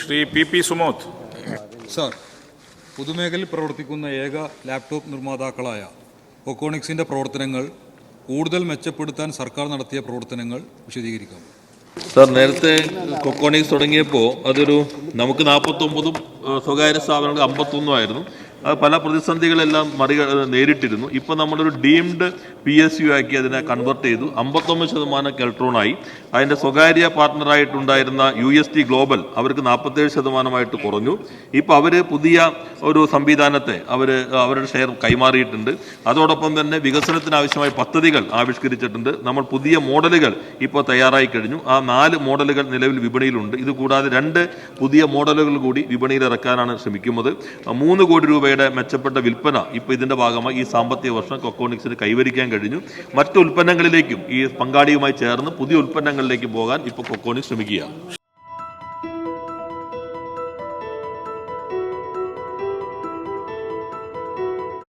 Shri P Sumod. Sir, പൊതുമേഖലയിൽ പ്രവർത്തിക്കുന്ന ഏക laptop നിർമ്മാതാക്കളായ കൊക്കോണിക്സിൻ്റെ പ്രവർത്തനങ്ങൾ കൂടുതൽ മെച്ചപ്പെടുത്താൻ സർക്കാർ നടത്തിയ പ്രവർത്തനങ്ങൾ വിശദീകരിക്കാം. സർ, നേരത്തെ കൊക്കോണിക്സ് തുടങ്ങിയപ്പോൾ നമുക്ക് 49 സ്വകാര്യ സ്ഥാപനങ്ങൾ 51 ആയിരുന്നു. അത് പല പ്രതിസന്ധികളെല്ലാം നേരിട്ടിരുന്നു. ഇപ്പോൾ നമ്മളൊരു ഡീംഡ് PSU ആക്കി അതിനെ കൺവെർട്ട് ചെയ്തു. 59% കെൽട്രോണായി. അതിൻ്റെ സ്വകാര്യ പാർട്ട്ണറായിട്ടുണ്ടായിരുന്ന UST ഗ്ലോബൽ അവർക്ക് 47% കുറഞ്ഞു. ഇപ്പോൾ അവർ പുതിയ ഒരു സംവിധാനത്തെ അവരുടെ ഷെയർ കൈമാറിയിട്ടുണ്ട്. അതോടൊപ്പം തന്നെ വികസനത്തിനാവശ്യമായ പദ്ധതികൾ ആവിഷ്കരിച്ചിട്ടുണ്ട്. നമ്മൾ പുതിയ മോഡലുകൾ ഇപ്പോൾ തയ്യാറായി കഴിഞ്ഞു. ആ 4 മോഡലുകൾ നിലവിൽ വിപണിയിലുണ്ട്. ഇതുകൂടാതെ 2 പുതിയ മോഡലുകൾ കൂടി വിപണിയിൽ ഇറക്കാനാണ് ശ്രമിക്കുന്നത്. 3 കോടി രൂപയുടെ മെച്ചപ്പെട്ട വിൽപ്പന ഇപ്പോൾ ഇതിൻ്റെ ഭാഗമായി ഈ സാമ്പത്തിക വർഷം കൊക്കോണിക്സിന് കൈവരിക്കാൻ കഴിഞ്ഞു. മറ്റു ഉൽപ്പന്നങ്ങളിലേക്കും ഈ പങ്കാളിയുമായി ചേർന്ന് പുതിയ ഉൽപ്പന്നങ്ങളിലേക്ക് പോകാൻ ഇപ്പോൾ കൊക്കോണിക്സ് ശ്രമിക്കുകയാണ്.